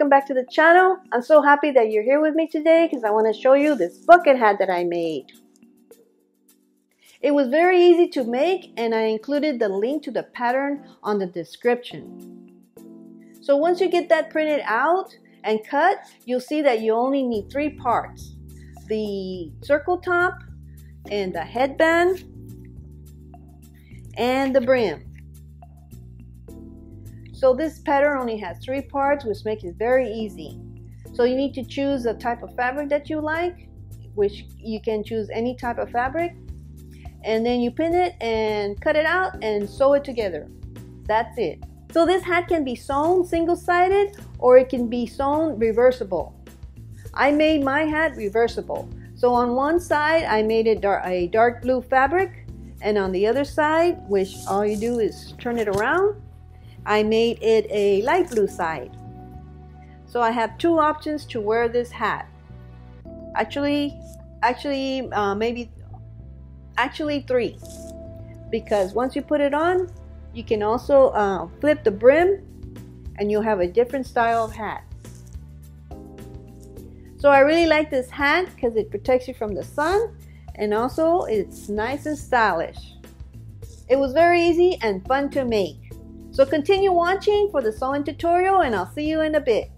welcome back to the channel. I'm so happy that you're here with me today because I want to show you this bucket hat that I made. It was very easy to make and I included the link to the pattern on the description. So once you get that printed out and cut, you'll see that you only need 3 parts. The circle top and the headband and the brim. So this pattern only has 3 parts, which makes it very easy. So you need to choose the type of fabric that you like, which you can choose any type of fabric. And then you pin it and cut it out and sew it together. That's it. So this hat can be sewn single-sided or it can be sewn reversible. I made my hat reversible. So on one side I made it a dark blue fabric, and on the other side, which all you do is turn it around, I made it a light blue side. So I have 2 options to wear this hat. Actually 3, because once you put it on, you can also flip the brim and you'll have a different style of hat. So I really like this hat because it protects you from the sun and also it's nice and stylish. It was very easy and fun to make. So continue watching for the sewing tutorial and I'll see you in a bit.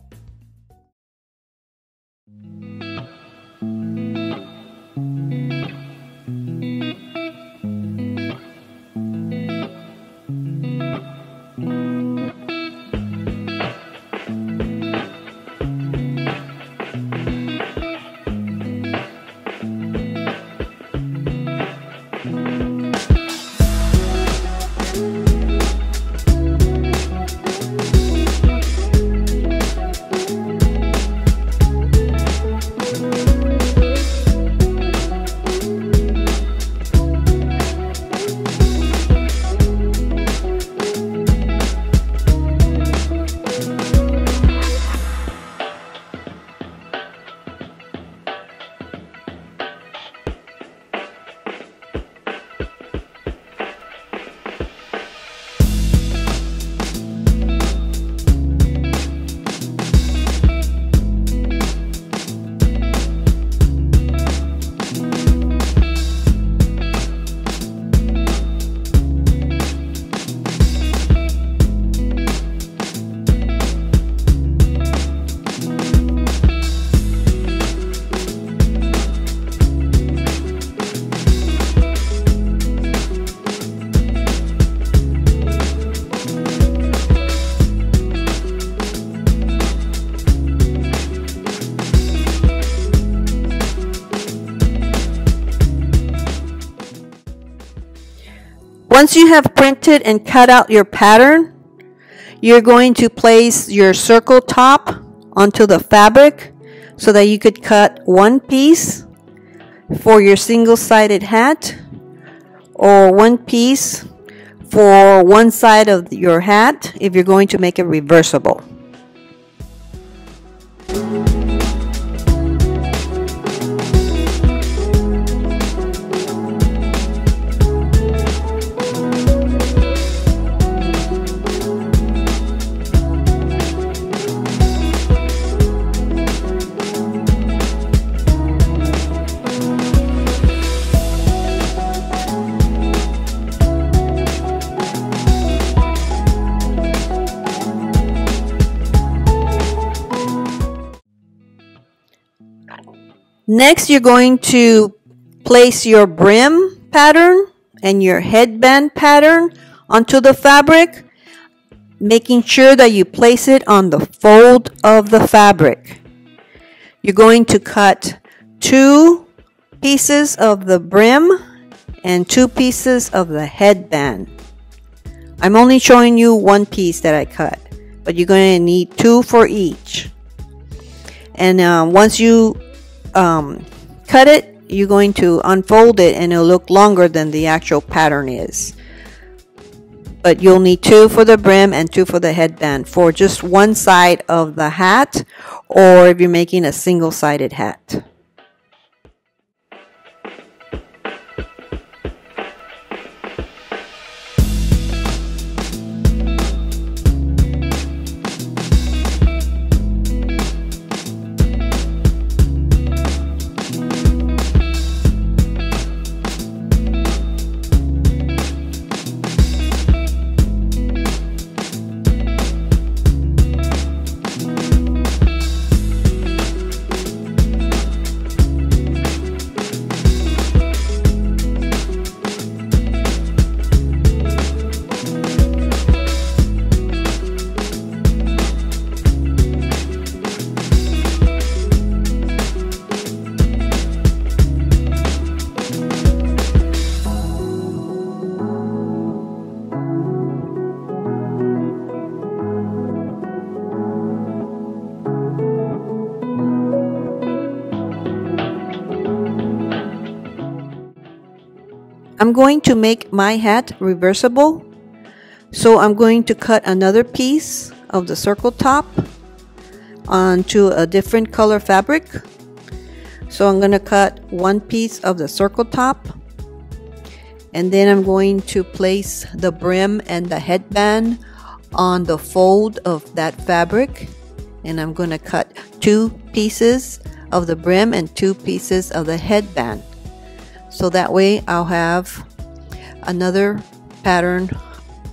Once you have printed and cut out your pattern, you're going to place your circle top onto the fabric so that you could cut 1 piece for your single-sided hat or 1 piece for one side of your hat if you're going to make it reversible. Next, you're going to place your brim pattern and your headband pattern onto the fabric, making sure that you place it on the fold of the fabric. You're going to cut 2 pieces of the brim and 2 pieces of the headband. I'm only showing you 1 piece that I cut, but you're going to need 2 for each. And once you cut it, you're going to unfold it and it'll look longer than the actual pattern is. But you'll need 2 for the brim and 2 for the headband for just one side of the hat, or if you're making a single-sided hat. I'm going to make my hat reversible. So I'm going to cut another piece of the circle top onto a different color fabric. So I'm going to cut one piece of the circle top, and then I'm going to place the brim and the headband on the fold of that fabric, and I'm going to cut 2 pieces of the brim and 2 pieces of the headband, so that way I'll have another pattern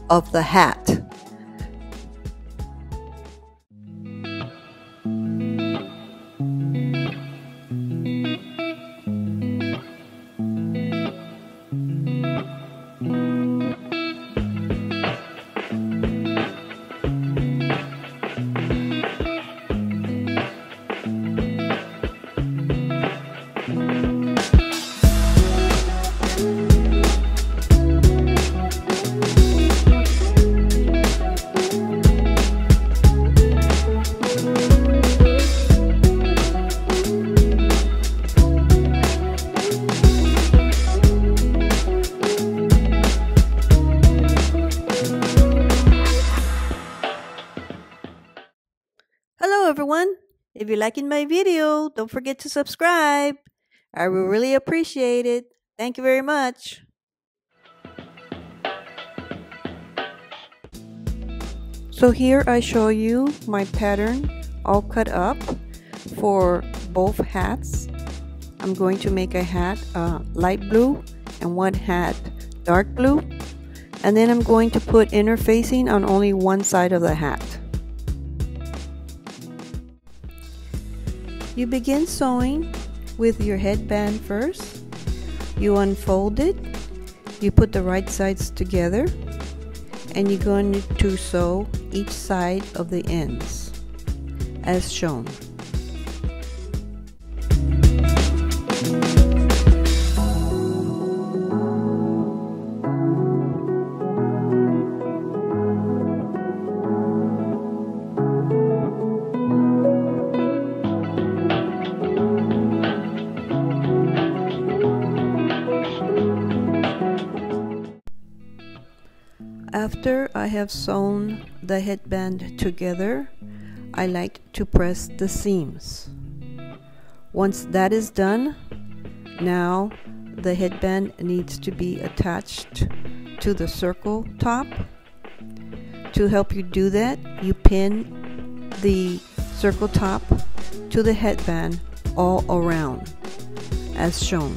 of the hat. Hello everyone! If you're liking my video, don't forget to subscribe. I will really appreciate it. Thank you very much. So here I show you my pattern all cut up for both hats. I'm going to make a hat light blue and one hat dark blue. And then I'm going to put interfacing on only one side of the hat. You begin sewing with your headband first. You unfold it, you put the right sides together, and you're going to sew each side of the ends as shown. After I have sewn the headband together, I like to press the seams. Once that is done, now the headband needs to be attached to the circle top. To help you do that, you pin the circle top to the headband all around, as shown.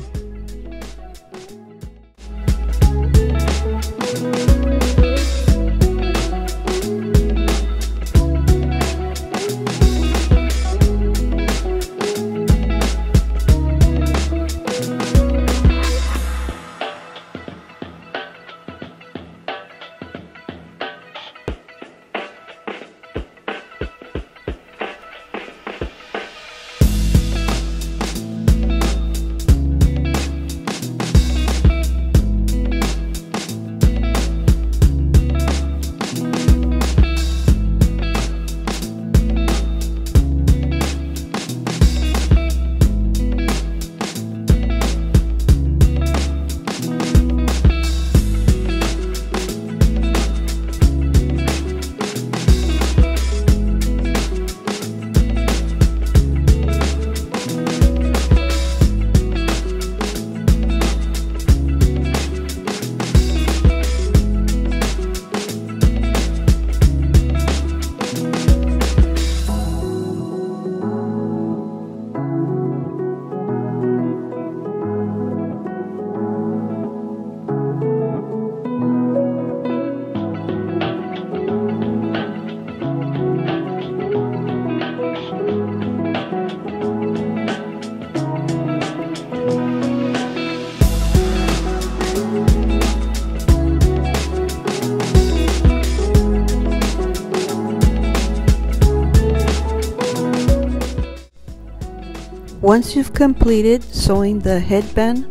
Once you've completed sewing the headband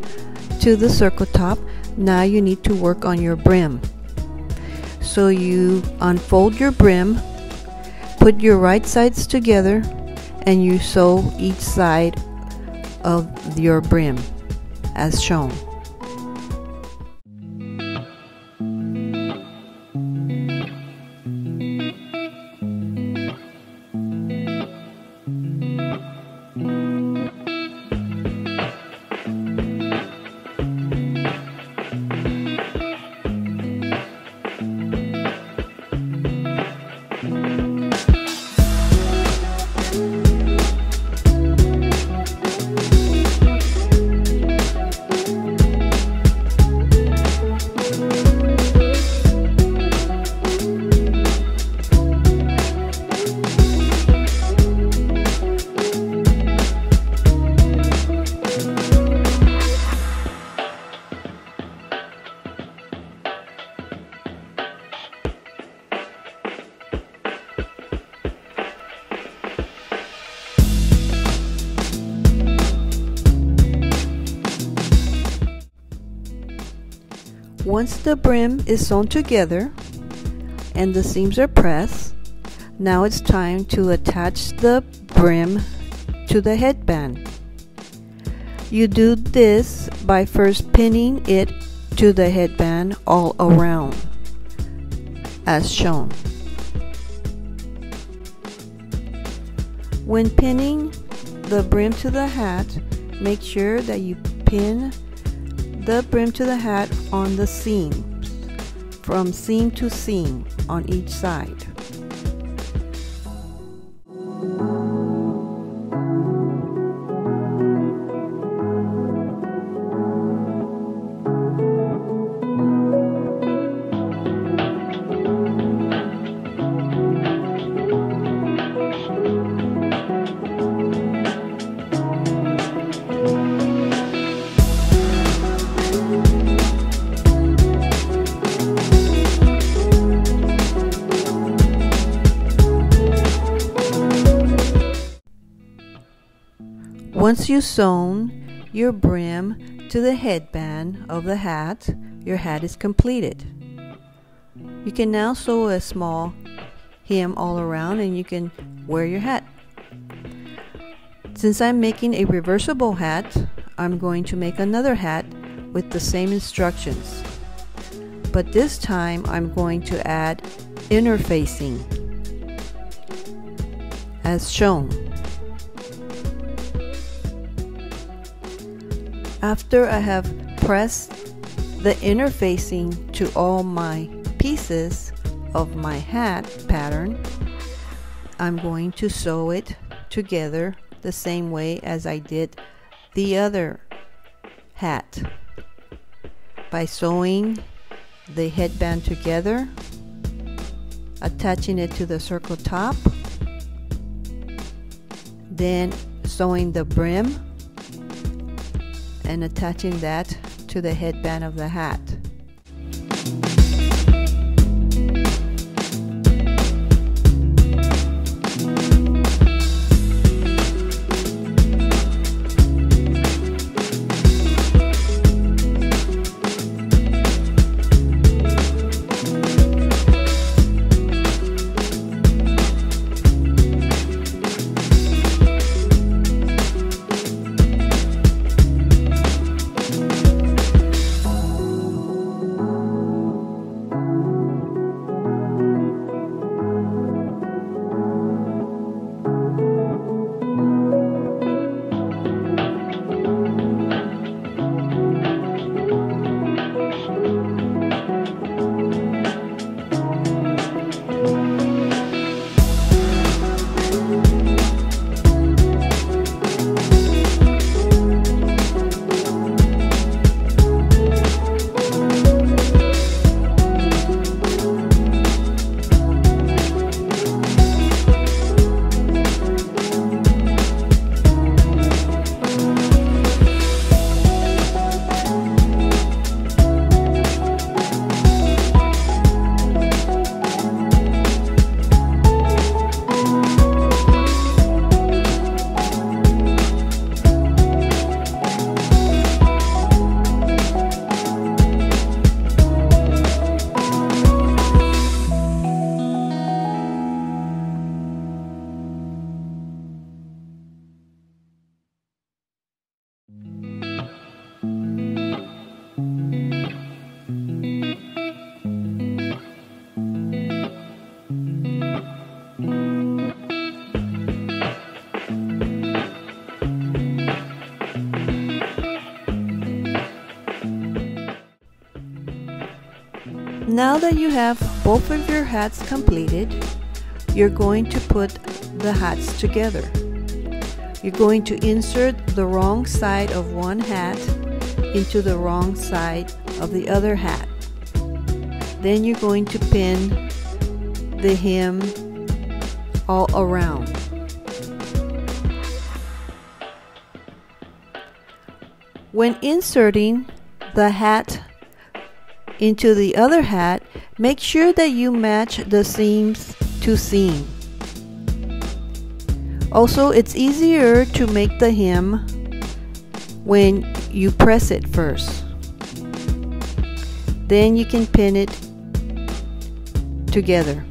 to the circle top, now you need to work on your brim. So you unfold your brim, put your right sides together, and you sew each side of your brim as shown. Once the brim is sewn together and the seams are pressed, now it's time to attach the brim to the headband. You do this by first pinning it to the headband all around, as shown. When pinning the brim to the hat, make sure that you pin the brim to the hat on the seams, from seam to seam on each side. Once you've sewn your brim to the headband of the hat, your hat is completed. You can now sew a small hem all around and you can wear your hat. Since I'm making a reversible hat, I'm going to make another hat with the same instructions. But this time I'm going to add interfacing as shown. After I have pressed the interfacing to all my pieces of my hat pattern, I'm going to sew it together the same way as I did the other hat, by sewing the headband together, attaching it to the circle top, then sewing the brim and attaching that to the headband of the hat. Now that you have both of your hats completed, you're going to put the hats together. You're going to insert the wrong side of one hat into the wrong side of the other hat. Then you're going to pin the hem all around. When inserting the hat into the other hat, make sure that you match the seams to seam. Also, it's easier to make the hem when you press it first. Then you can pin it together.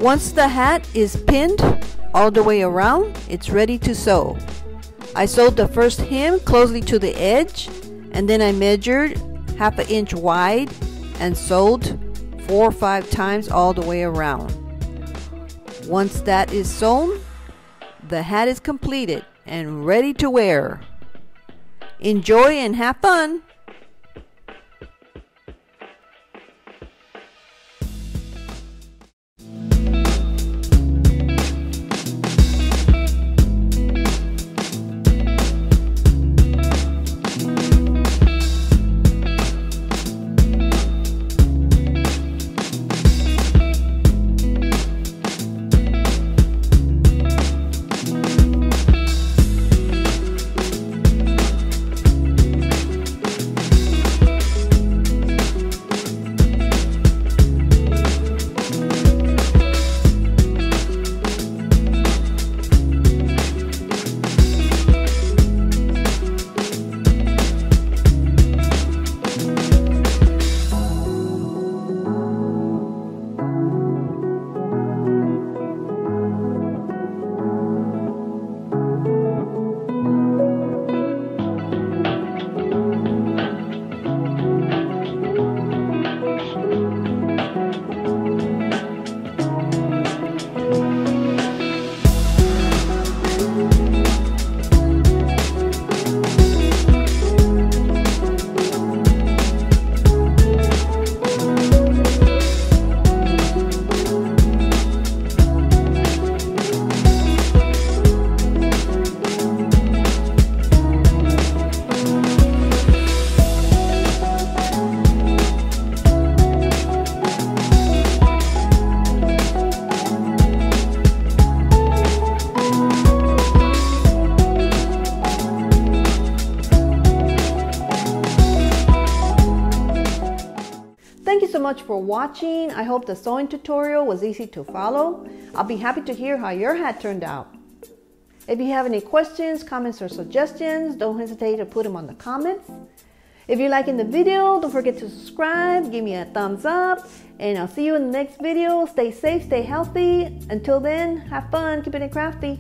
Once the hat is pinned all the way around, it's ready to sew. I sewed the first hem closely to the edge, and then I measured 1/2 inch wide and sewed 4 or 5 times all the way around. Once that is sewn, the hat is completed and ready to wear. Enjoy and have fun! Thank you so much for watching. I hope the sewing tutorial was easy to follow. I'll be happy to hear how your hat turned out. If you have any questions, comments, or suggestions, don't hesitate to put them on the comments. If you're liking the video, don't forget to subscribe, give me a thumbs up, and I'll see you in the next video. Stay safe, stay healthy. Until then, have fun, keep it crafty.